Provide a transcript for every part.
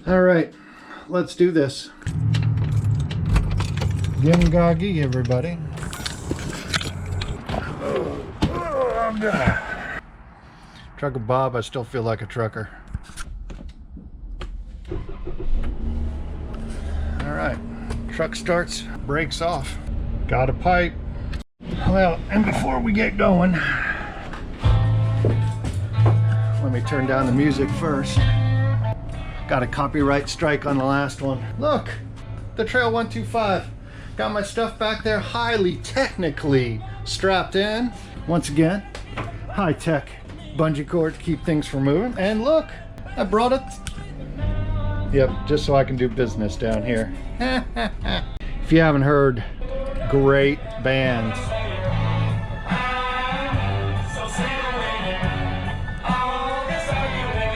All right, let's do this. Gimgagi, everybody. Trucker Bob, I still feel like a trucker. All right, truck starts, brakes off. Got a pipe. Well, and before we get going, let me turn down the music first. Got a copyright strike on the last one. Look, the Trail 125. Got my stuff back there, highly technically strapped in. Once again, high-tech bungee cord to keep things from moving. And look, I brought it. Yep, just so I can do business down here. If you haven't heard, great band.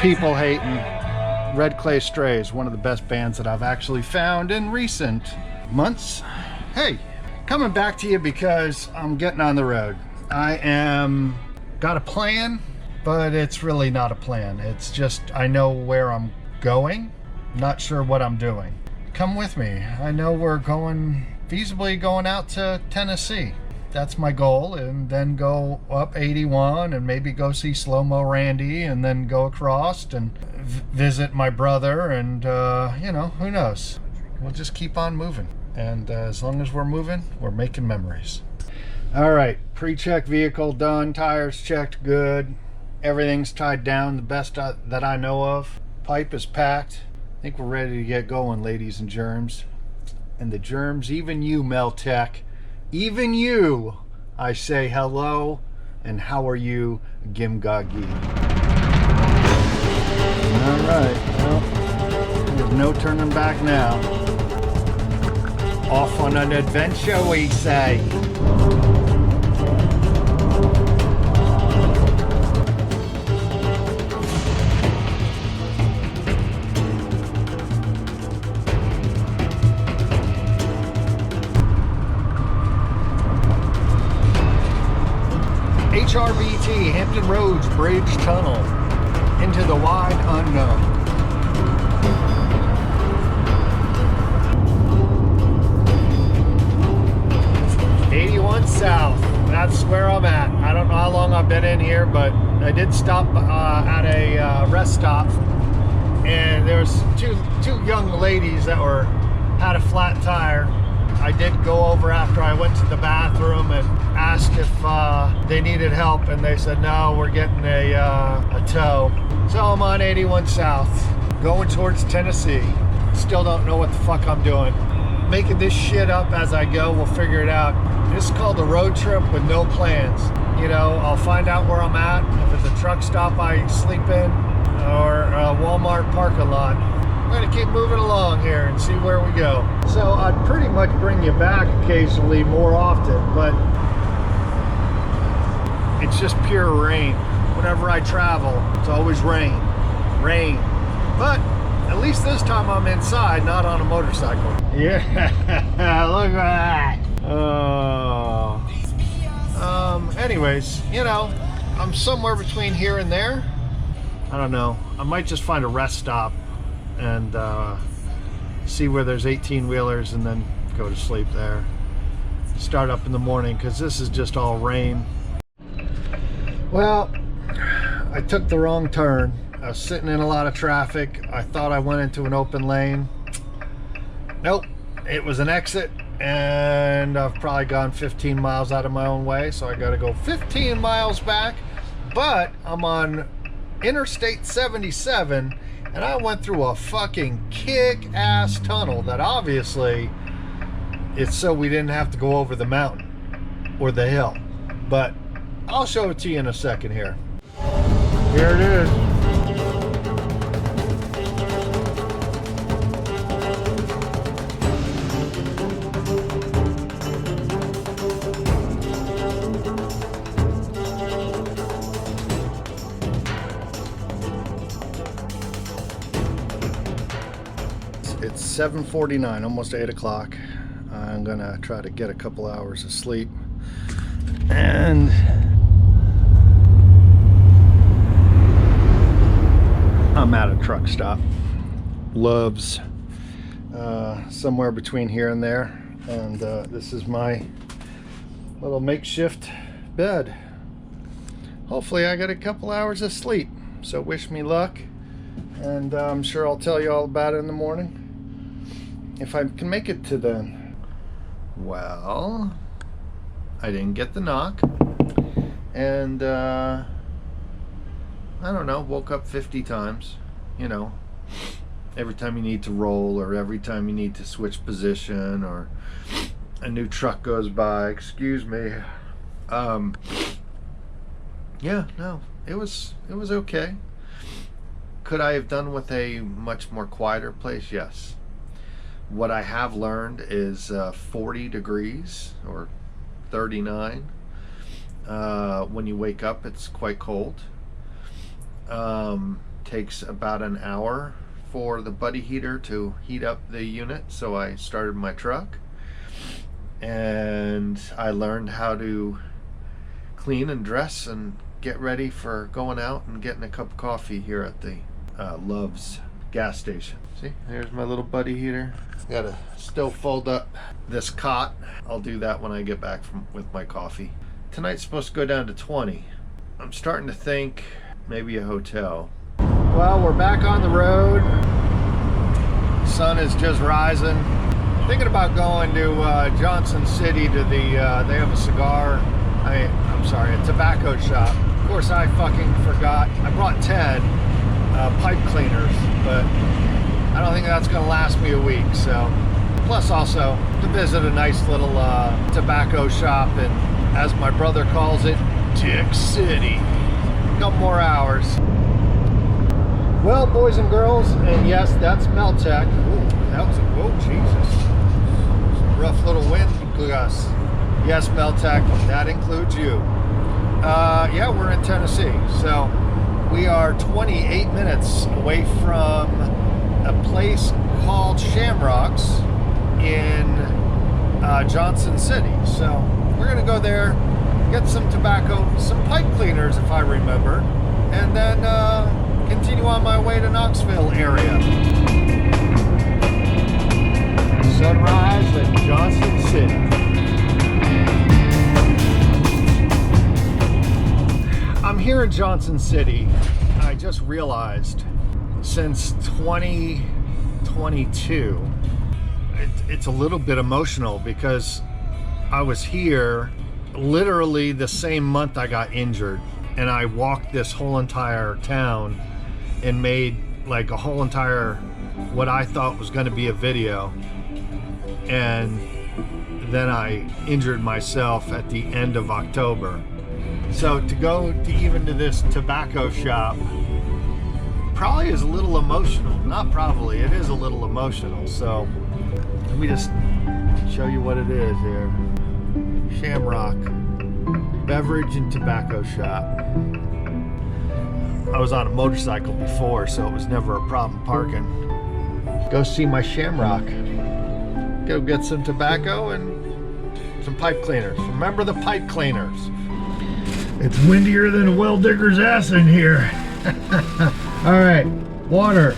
People hating. Red Clay Strays, one of the best bands that I've actually found in recent months. Hey, coming back to you because I'm getting on the road. I am got a plan, but it's really not a plan. It's just I know where I'm going, not sure what I'm doing. Come with me. I know we're feasibly going out to Tennessee. That's my goal, and then go up 81 and maybe go see Slow Mo Randy, and then go across and visit my brother, and you know, who knows. We'll just keep on moving, and as long as we're moving, we're making memories. All right, pre-check vehicle done, tires checked good, everything's tied down the best that I know of. Pipe is packed. I think we're ready to get going, ladies and germs. And the germs, even you, Meltech, even you, I say hello, and how are you, Gimgagi? All right, well, there's no turning back now. Off on an adventure, we say. HRBT, Hampton Roads Bridge Tunnel, into the wide unknown. 81 south, that's where I'm at. I don't know how long I've been in here, but I did stop at a rest stop, and there was two young ladies that had a flat tire. I did go over after I went to the bathroom and asked if they needed help, and they said no, we're getting a tow. So I'm on 81 south, going towards Tennessee. Still don't know what the fuck I'm doing. Making this shit up as I go, we'll figure it out. This is called a road trip with no plans. You know, I'll find out where I'm at, if it's a truck stop I sleep in, or a Walmart parking lot. We're gonna keep moving along here and see where we go. So I'd pretty much bring you back occasionally more often, but it's just pure rain. Whenever I travel, it's always rain. But at least this time I'm inside, not on a motorcycle. Yeah, look at that. Oh. Anyways, you know, I'm somewhere between here and there. I don't know. I might just find a rest stop and see where there's 18-wheelers and then go to sleep there. Start up in the morning, because this is just all rain. Well, I took the wrong turn. I was sitting in a lot of traffic. I thought I went into an open lane. Nope, it was an exit, and I've probably gone 15 miles out of my own way, so I gotta go 15 miles back. But I'm on Interstate 77, and I went through a fucking kick-ass tunnel that obviously it's so we didn't have to go over the mountain or the hill. But I'll show it to you in a second here. Here it is. It's 7:49, almost 8 o'clock. I'm gonna try to get a couple hours of sleep, and I'm at a truck stop. Loves, somewhere between here and there. And this is my little makeshift bed. Hopefully I get a couple hours of sleep. So wish me luck. And I'm sure I'll tell you all about it in the morning, if I can make it to then. Well, I didn't get the knock. And I don't know, woke up 50 times, you know, every time you need to roll, or every time you need to switch position, or a new truck goes by. Excuse me. Yeah, no, it was okay. Could I have done with a much more quieter place? Yes. What I have learned is 40 degrees or 39. When you wake up, it's quite cold. Takes about an hour for the buddy heater to heat up the unit, so I started my truck, and I learned how to clean and dress and get ready for going out and getting a cup of coffee here at the Love's gas station. See, there's my little buddy heater. Gotta still fold up this cot. I'll do that when I get back with my coffee. Tonight's supposed to go down to 20. I'm starting to think maybe a hotel. Well, we're back on the road. Sun is just rising. Thinking about going to Johnson City to the, they have a a tobacco shop. Of course, I fucking forgot. I brought 10 pipe cleaners, but I don't think that's gonna last me a week, so. Plus also to visit a nice little tobacco shop in, as my brother calls it, Dick City. A couple more hours. Well, boys and girls, and yes, that's Meltec. Ooh, that was a, whoa, Jesus. Some rough little wind gusts. Yes, Meltec, that includes you. Yeah, we're in Tennessee, so we are 28 minutes away from a place called Shamrocks in Johnson City. So we're gonna go there, get some tobacco, some pipe cleaners if I remember, and then continue on my way to Knoxville area. Sunrise in Johnson City. I'm here in Johnson City. I just realized since 2022, it's a little bit emotional because I was here literally the same month I got injured, and I walked this whole entire town and made like a whole entire, what I thought was going to be a video, and then I injured myself at the end of October. So to go to even to this tobacco shop probably is a little emotional. Not probably, it is a little emotional. So let me just show you what it is here. Shamrock Beverage and Tobacco Shop. I was on a motorcycle before, so it was never a problem parking. Go see my Shamrock. Go get some tobacco and some pipe cleaners. Remember the pipe cleaners. It's windier than a well digger's ass in here. All right, water.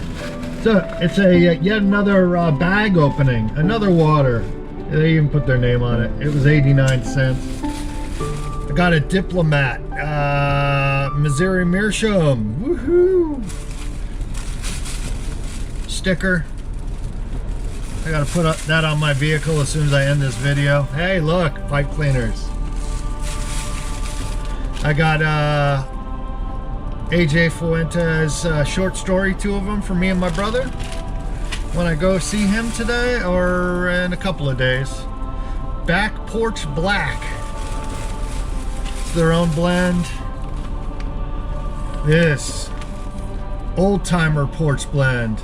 So it's a yet another bag opening. Another water. They even put their name on it. It was 89 cents. I got a Diplomat. Missouri Meerschaum. Woohoo! Sticker. I gotta put that on my vehicle as soon as I end this video. Hey, look, pipe cleaners. I got AJ Fuentes short story, 2 of them for me and my brother when I go see him today or in a couple of days. Back Porch Black. It's their own blend. This Old Timer Porch Blend.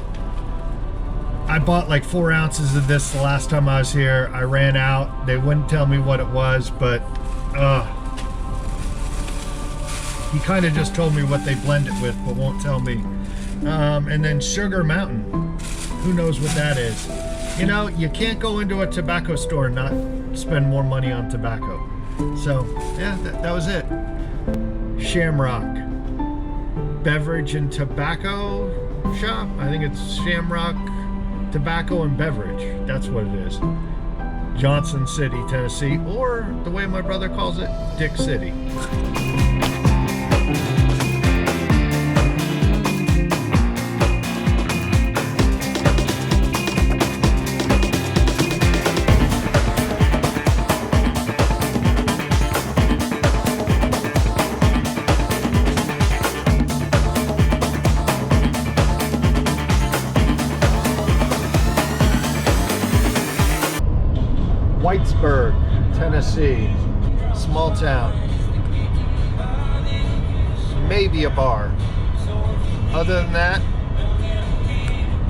I bought like 4 ounces of this the last time I was here. I ran out. They wouldn't tell me what it was, but he kind of just told me what they blend it with, but won't tell me. And then Sugar Mountain. Who knows what that is? You know, you can't go into a tobacco store and not spend more money on tobacco. So, yeah, that was it. Shamrock Beverage and Tobacco shop. I think it's Shamrock Tobacco and Beverage. That's what it is. Johnson City, Tennessee, or the way my brother calls it, Dick City. Whitesburg, Tennessee, small town, maybe a bar. Other than that,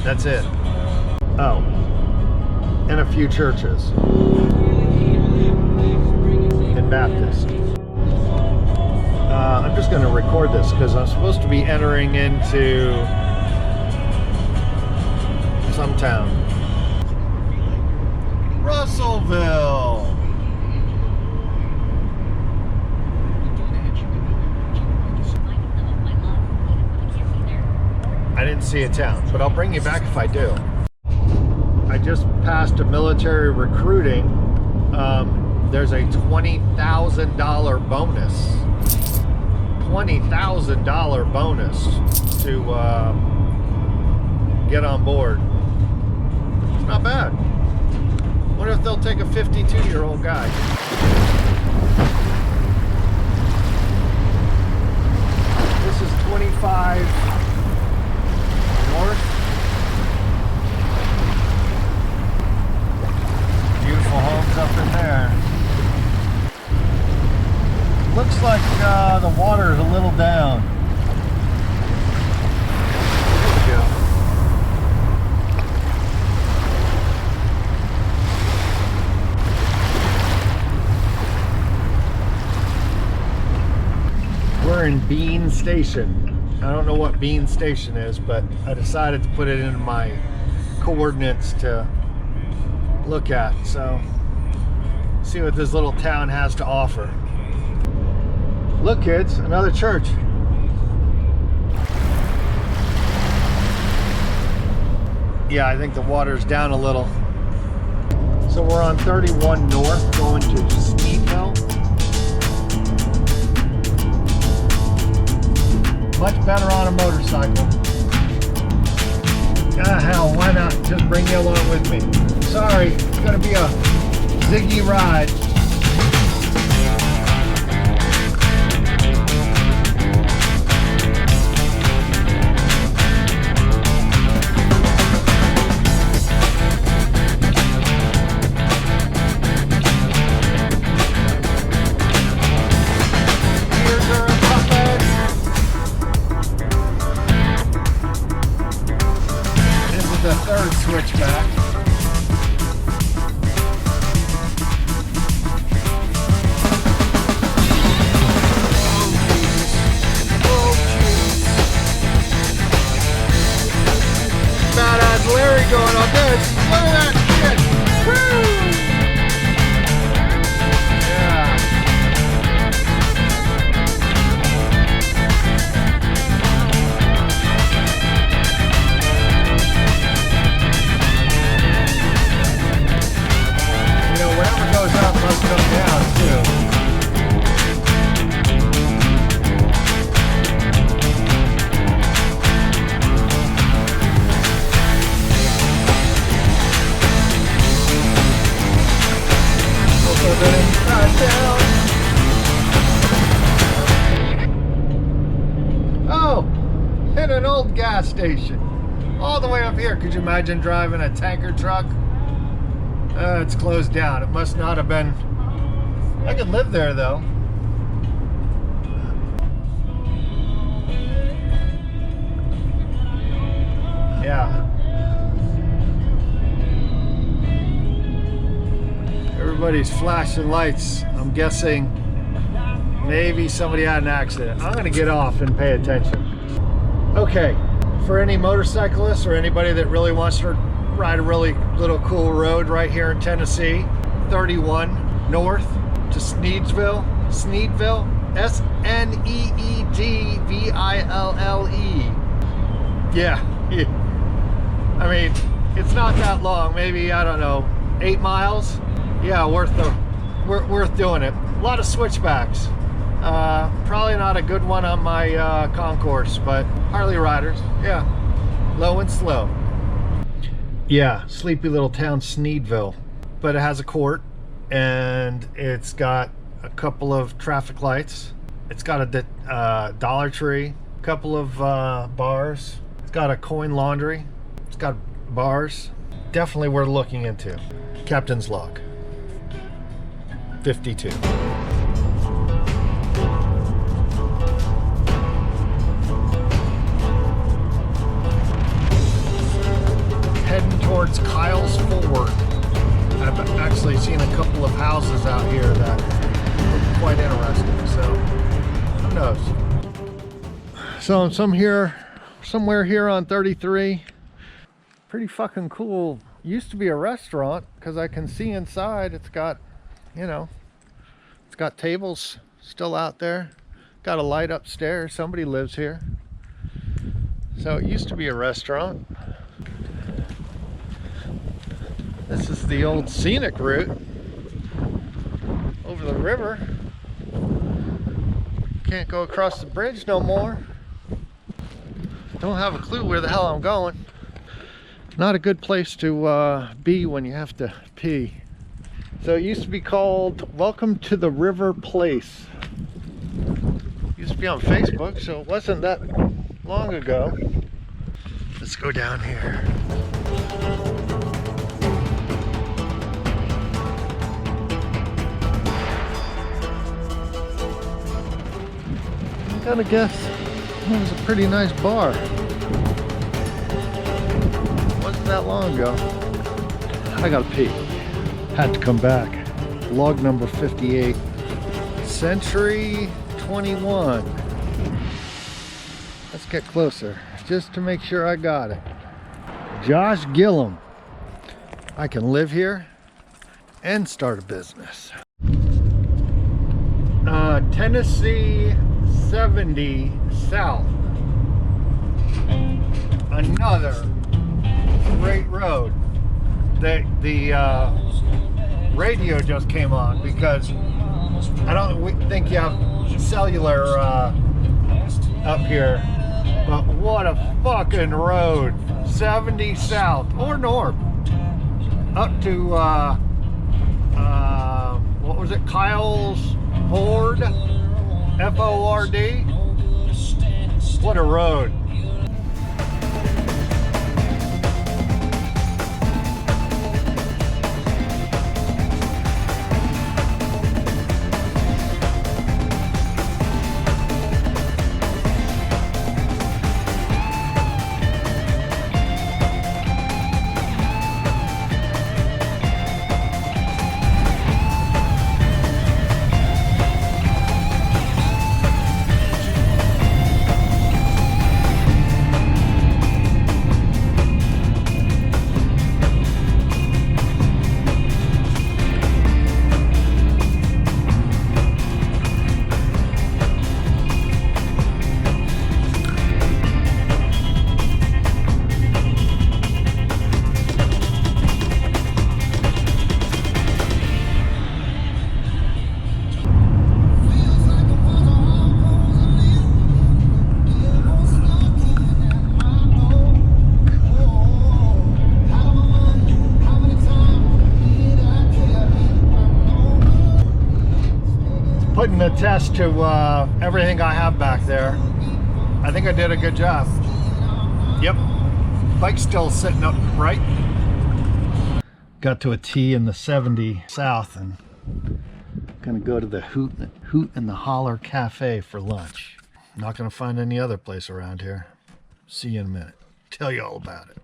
that's it. Oh, and a few churches and Baptist. I'm just going to record this because I'm supposed to be entering into some town. Russellville. I didn't see a town, but I'll bring you back if I do. I just passed a military recruiting. There's a $20,000 bonus. $20,000 bonus to get on board. It's not bad. What if they'll take a 52-year-old guy? This is 25 North. Beautiful homes up in there. Looks like the water is a little down. There we go. We're in Bean Station. I don't know what Bean Station is, but I decided to put it in my coordinates to look at. So, see what this little town has to offer. Look, kids, another church. Yeah, I think the water's down a little. So we're on 31 North going to Sneedville. Much better on a motorcycle. Ah, hell, why not just bring you along with me? Sorry, it's gonna be a ziggy ride. The third switchback. Badass Larry going on this. Look at that shit. Woo! Must come down too. Oh, hit an old gas station. All the way up here. Could you imagine driving a tanker truck? It's closed down. It must not have been. I could live there though. Yeah. Everybody's flashing lights. I'm guessing maybe somebody had an accident. I'm gonna get off and pay attention. Okay, for any motorcyclists or anybody that really wants to ride a really little cool road right here in Tennessee, 31 North to Sneedville, S-N-E-E-D-V-I-L-L-E. Yeah, I mean, it's not that long, maybe, I don't know, 8 miles. Yeah, worth doing it. A lot of switchbacks. Probably not a good one on my concourse, but Harley riders, yeah, low and slow. Yeah, sleepy little town, Sneedville, but it has a court and it's got a couple of traffic lights. It's got a Dollar Tree, a couple of bars. It's got a coin laundry. It's got bars. Definitely worth looking into. Captain's log 52. Heading towards Kyle's Ford. I've actually seen a couple of houses out here that look quite interesting, so who knows. So I'm somewhere here on 33. Pretty fucking cool. Used to be a restaurant because I can see inside. It's got, you know, it's got tables still out there. Got a light upstairs. Somebody lives here. So it used to be a restaurant. This is the old scenic route over the river. Can't go across the bridge no more. Don't have a clue where the hell I'm going. Not a good place to be when you have to pee. So it used to be called Welcome to the River Place. Used to be on Facebook, so it wasn't that long ago. Let's go down here. Gotta guess it was a pretty nice bar. Wasn't that long ago. I gotta pee. Had to come back. Log number 58. Century 21. Let's get closer just to make sure I got it. Josh Gillum. I can live here and start a business. Tennessee 70 South. Another great road. The radio just came on because I don't think you have cellular up here, but what a fucking road. 70 South or north up to what was it, Kyle's Ford, F-O-R-D. What a road. Putting a test to everything I have back there. I think I did a good job. Yep, bike's still sitting up right. Got to a T in the 70 South and gonna go to the Hoot and the Holler Cafe for lunch. Not gonna find any other place around here. See you in a minute. Tell you all about it.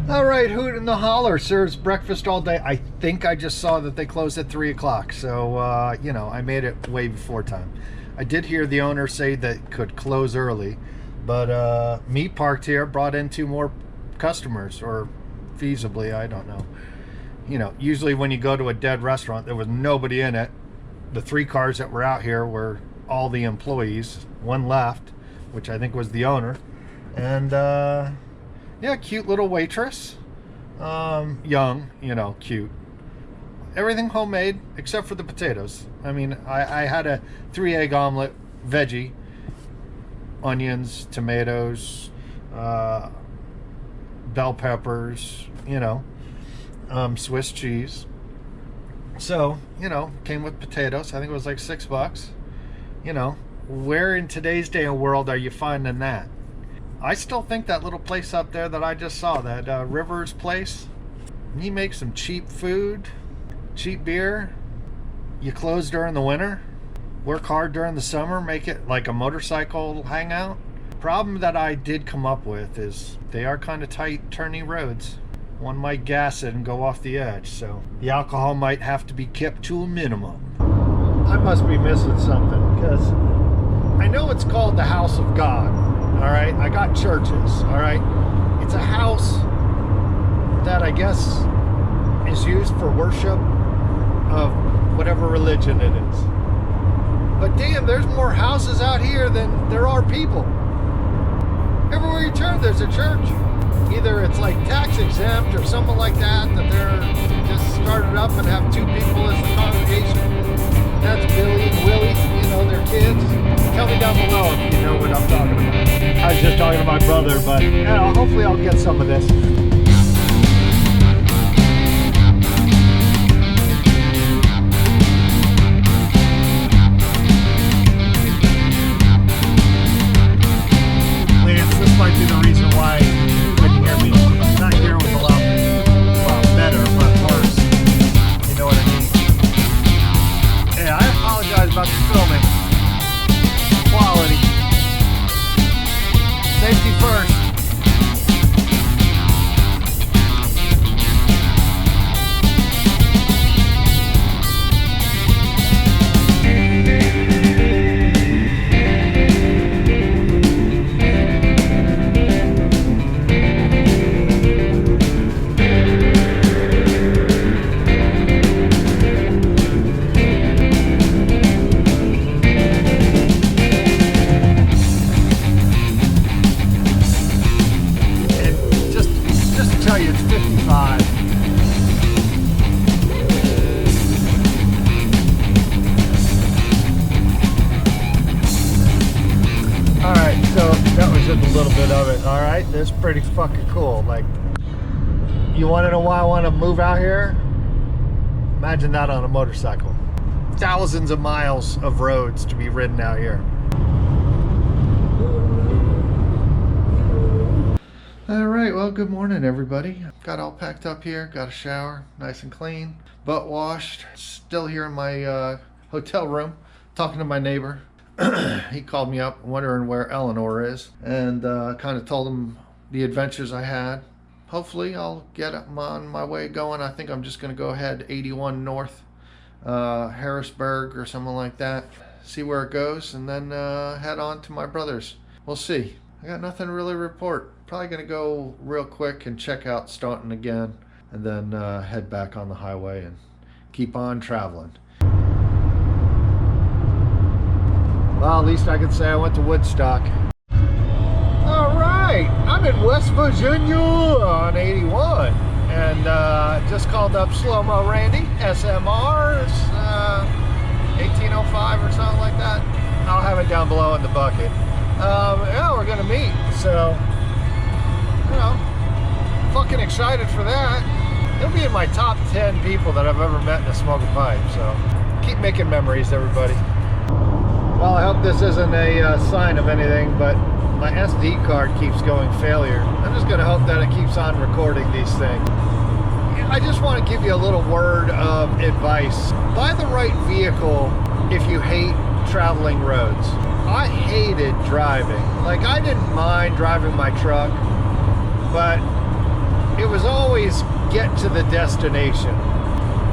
All right, Hoot and the Holler serves breakfast all day. I think I just saw that they closed at 3 o'clock, so you know, I made it way before time. I did hear the owner say that it could close early, but me parked here brought in 2 more customers, or feasibly, I don't know. You know, usually when you go to a dead restaurant, there was nobody in it. The 3 cars that were out here were all the employees. 1 left, which I think was the owner, and Yeah, cute little waitress. Young, you know, cute. Everything homemade except for the potatoes. I mean, I had a 3-egg omelet, veggie, onions, tomatoes, bell peppers, you know, Swiss cheese. So, you know, came with potatoes. I think it was like $6. You know, where in today's day and world are you finding that? I still think that little place up there that I just saw, that Rivers place, he makes some cheap food, cheap beer. You close during the winter, work hard during the summer, make it like a motorcycle hangout. Problem that I did come up with is they are kind of tight, turny roads. One might gas it and go off the edge, so the alcohol might have to be kept to a minimum. I must be missing something, because I know it's called the House of God, all right? I got churches, all right? It's a house that I guess is used for worship of whatever religion it is. But damn, there's more houses out here than there are people. Everywhere you turn, there's a church. Either it's like tax exempt or something like that, that they're just started up and have 2 people as the congregation. That's Billy and Willie, you know, their kids. Tell me down below if you know what I'm talking about. I was just talking to my brother, but you know, hopefully I'll get some of this. Lance, this might be the reason why you couldn't hear me. Not here was a lot better, but worse. You know what I mean? Yeah, I apologize about the filming. Quality. Safety first. A little bit of it. All right, that's pretty fucking cool. Like, you want to know why I want to move out here? Imagine that on a motorcycle. Thousands of miles of roads to be ridden out here. All right, well, good morning, everybody. Got all packed up here, got a shower, nice and clean, butt washed. Still here in my hotel room, talking to my neighbor. He called me up wondering where Eleanor is, and kind of told him the adventures I had. Hopefully I'll get on my way going. I think I'm just going to go ahead 81 north, Harrisburg or something like that, see where it goes, and then head on to my brother's. We'll see. I got nothing to really report. Probably going to go real quick and check out Staunton again, and then head back on the highway and keep on traveling. Well, at least I can say I went to Woodstock. All right, I'm in West Virginia on 81, and just called up Slow Mo Randy, SMRs, 1805 or something like that. I'll have it down below in the bucket. Yeah, we're gonna meet, so, you know, fucking excited for that. He'll be in my top 10 people that I've ever met to smoke a pipe, so keep making memories, everybody. Well, I hope this isn't a sign of anything, but my SD card keeps going failure. I'm just going to hope that it keeps on recording these things. I just want to give you a little word of advice. Buy the right vehicle if you hate traveling roads. I hated driving. Like, I didn't mind driving my truck, but it was always get to the destination.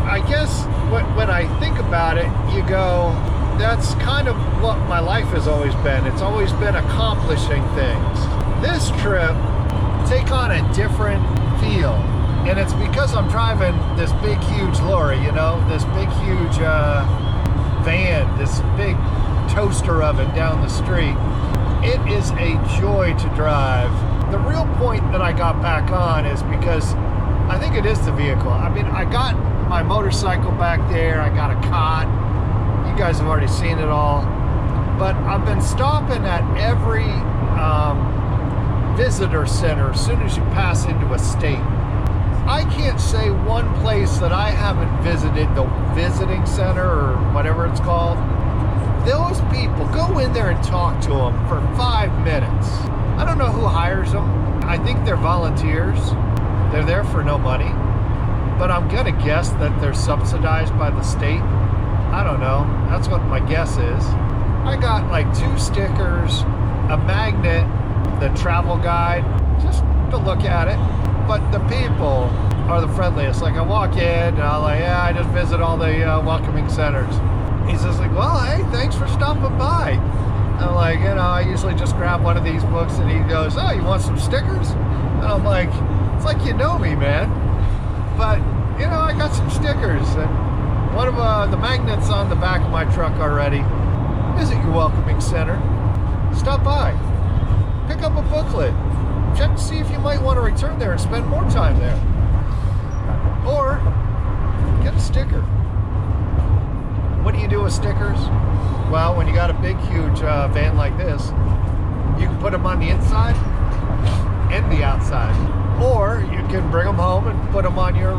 I guess when I think about it, you go, that's kind of what my life has always been. It's always been accomplishing things. This trip take on a different feel, and it's because I'm driving this big huge lorry, you know, this big huge van, this big toaster oven down the street. It is a joy to drive. the real point that I got back on is because I think it is the vehicle. I mean, I got my motorcycle back there. I got a cot. You guys have already seen it all. But I've been stopping at every visitor center as soon as you pass into a state. I can't say one place that I haven't visited, the visiting center or whatever it's called. Those people, go in there and talk to them for 5 minutes. I don't know who hires them. I think they're volunteers. They're there for no money. But I'm gonna guess that they're subsidized by the state. I don't know. That's what my guess is. I got like 2 stickers, a magnet, the travel guide, just to look at it. But the people are the friendliest. Like I walk in and I'm like, yeah, I just visit all the welcoming centers. He's just like, well, hey, thanks for stopping by. I'm like, you know, I usually just grab one of these books, and he goes, oh, you want some stickers? And I'm like, it's like, you know me, man. But, you know, I got some stickers, and one of the magnets on the back of my truck already. Visit your welcoming center. Stop by. Pick up a booklet. Check to see if you might want to return there and spend more time there. Or get a sticker. What do you do with stickers? Well, when you got a big, huge van like this, you can put them on the inside and the outside. Or you can bring them home and put them on your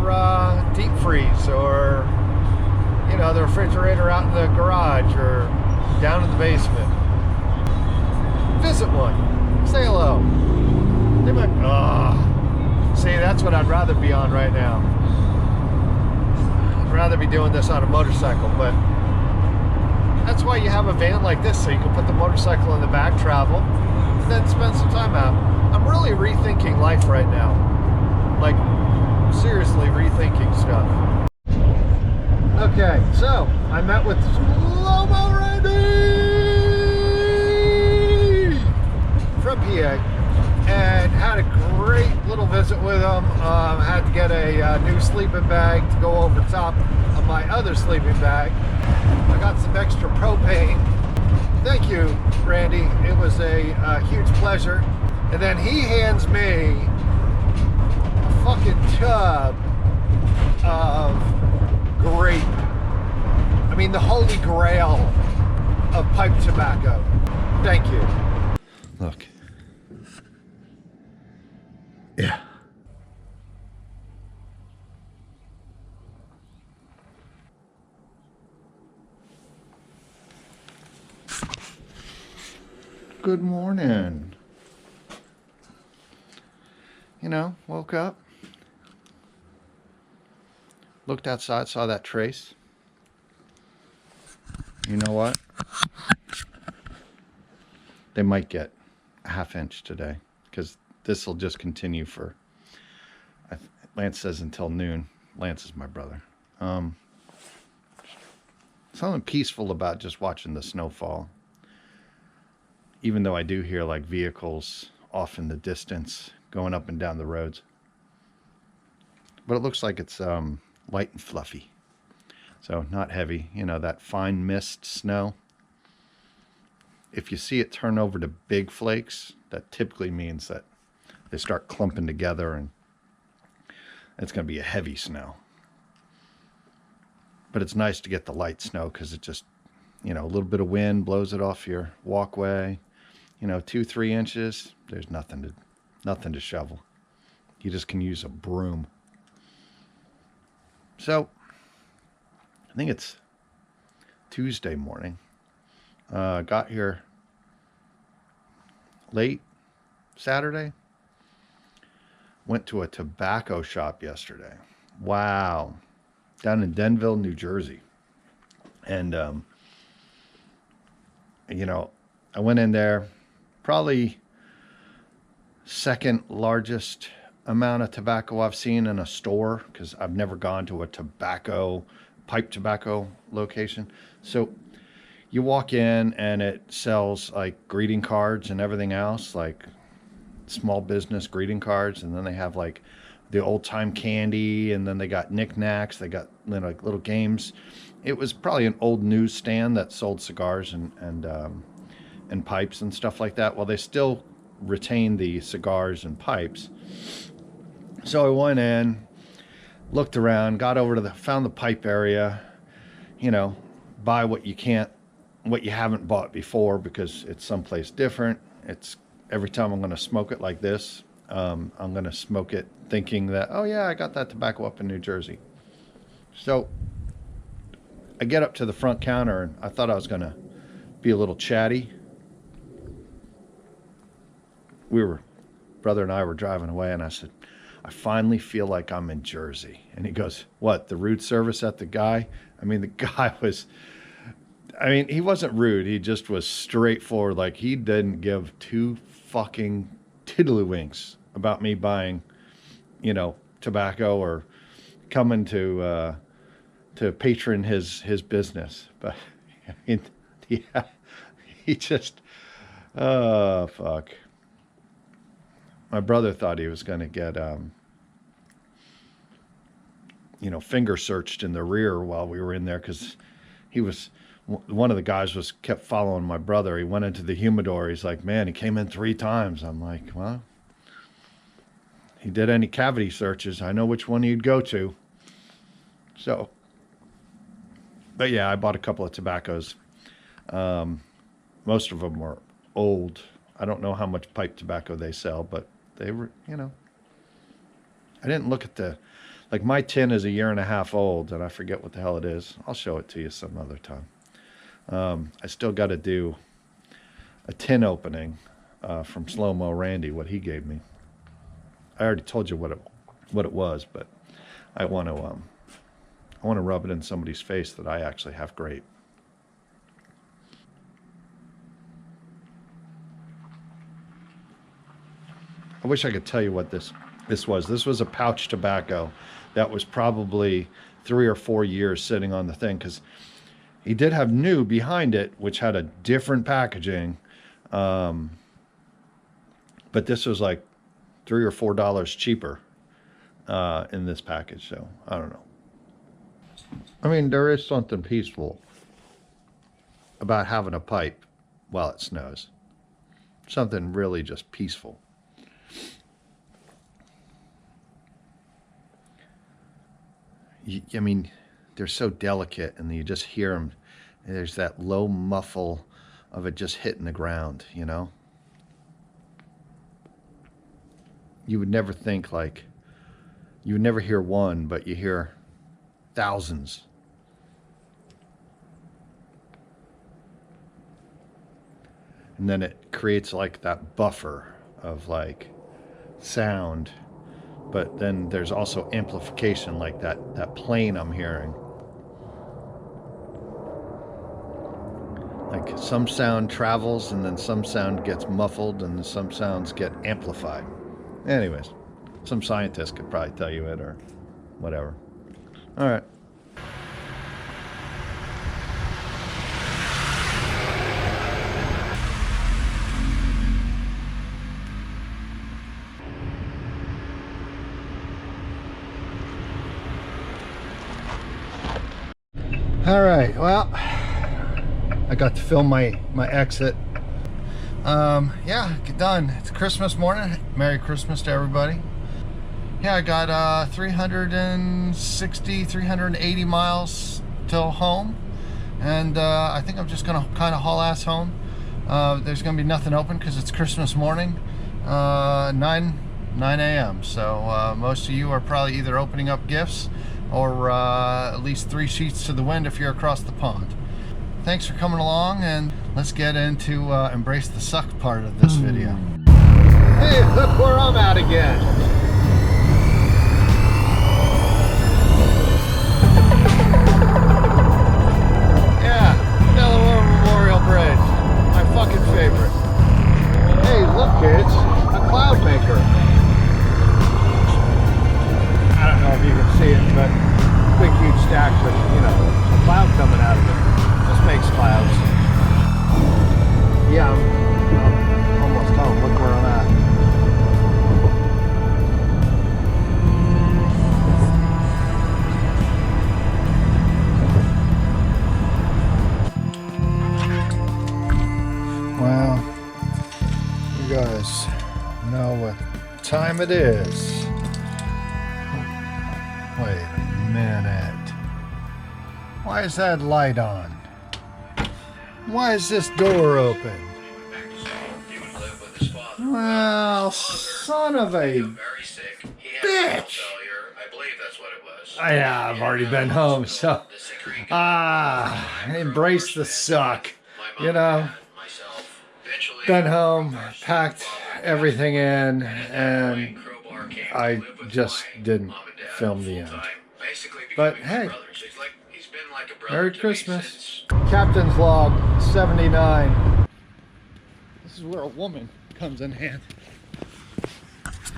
deep freeze, or, you know, the refrigerator out in the garage or down in the basement. Visit one. Say hello. They might, see, that's what I'd rather be on right now. I'd rather be doing this on a motorcycle, but that's why you have a van like this, so you can put the motorcycle in the back, travel, and then spend some time out. I'm really rethinking life right now. Like, seriously rethinking stuff. Okay, so I met with Slow-Mo Randy from PA and had a great little visit with him. Had to get a new sleeping bag to go over top of my other sleeping bag. I got some extra propane. Thank you, Randy. It was a huge pleasure. And then he hands me a fucking tub of grape. I mean, the holy grail of pipe tobacco. Thank you. Look. Yeah. Good morning. You know, woke up, looked outside, saw that trace. You know what? They might get a ½ inch today, because this will just continue for, Lance says, until noon. Lance is my brother. Something peaceful about just watching the snowfall. Even though I do hear like vehicles off in the distance going up and down the roads. But it looks like it's light and fluffy. So not heavy, you know, that fine mist snow. If you see it turn over to big flakes, that typically means that they start clumping together and it's going to be a heavy snow. But it's nice to get the light snow because it just, you know, a little bit of wind blows it off your walkway. You know, 2-3 inches, there's nothing to shovel. You just can use a broom. So, I think it's Tuesday morning. Got here late Saturday. Went to a tobacco shop yesterday. Wow. Down in Denville, New Jersey. And, you know, I went in there, probably second largest amount of tobacco I've seen in a store, because I've never gone to a pipe tobacco location. So you walk in and it sells like greeting cards and everything else, like small business greeting cards, and then they have like the old time candy, and then they got knickknacks, they got, you know, like little games. It was probably an old newsstand that sold cigars and pipes and stuff like that. Well, they still retain the cigars and pipes. So I went in, looked around, got over to found the pipe area, you know, buy what you haven't bought before because it's someplace different. It's every time I'm going to smoke it like this, I'm going to smoke it thinking that, oh yeah, I got that tobacco up in New Jersey. So I get up to the front counter and I thought I was going to be a little chatty. Brother and I were driving away, and I said, I finally feel like I'm in Jersey. And he goes, what, the rude service at the guy? I mean, the guy was, he wasn't rude. He just was straightforward. Like, he didn't give two fucking tiddlywinks about me buying, tobacco or coming to patron his business. But yeah, he just, oh, fuck. My brother thought he was going to get, finger searched in the rear while we were in there, because one of the guys kept following my brother. He went into the humidor. He's like, man, he came in 3 times. I'm like, well, he did any cavity searches, I know which one he'd go to. So, but yeah, I bought a couple of tobaccos. Most of them were old. I don't know how much pipe tobacco they sell, but they were, I didn't look at my tin is 1.5 years old, and I forget what the hell it is. I'll show it to you some other time. I still got to do a tin opening from Slow Mo Randy, what he gave me. I already told you what it was, but I want to rub it in somebody's face that I actually have great. I wish I could tell you what this was. This was a pouch tobacco that was probably 3 or 4 years sitting on the thing, because he did have new behind it, which had a different packaging. But this was like $3 or $4 cheaper in this package. So I don't know. There is something peaceful about having a pipe while it snows. Something really just peaceful. They're so delicate, and you just hear them. There's that low muffle of it just hitting the ground, You would never think, you would never hear one, but you hear thousands. And then it creates that buffer of sound. But then there's also amplification, like that plane I'm hearing. Like some sound travels, and then some sound gets muffled, and some sounds get amplified. Anyways, some scientist could probably tell you it or whatever. All right. All right, well, I got to film my exit. Yeah, done. It's Christmas morning. Merry Christmas to everybody. Yeah, I got 380 miles till home, and I think I'm just gonna kind of haul ass home. There's gonna be nothing open because it's Christmas morning, 9 a.m. So most of you are probably either opening up gifts or at least 3 sheets to the wind if you're across the pond. Thanks for coming along, and let's get into embrace the suck part of this video. Hey, look where I'm at again. Yeah, Delaware Memorial Bridge, my fucking favorite. Hey, look kids, a cloud maker. I don't know if you can see it, but big huge stack with, a cloud coming out of it. Just makes clouds. Yeah, I'm almost home. Look where I'm at. Wow. You guys. time it is. Wait a minute. Why is that light on? Why is this door open? Well, son of a bitch! Yeah, I've already been home, so embrace the suck. You know, been home, packed everything in, and I just didn't film the end. But hey, Merry Christmas. Captain's Log 79. This is where a woman comes in handy.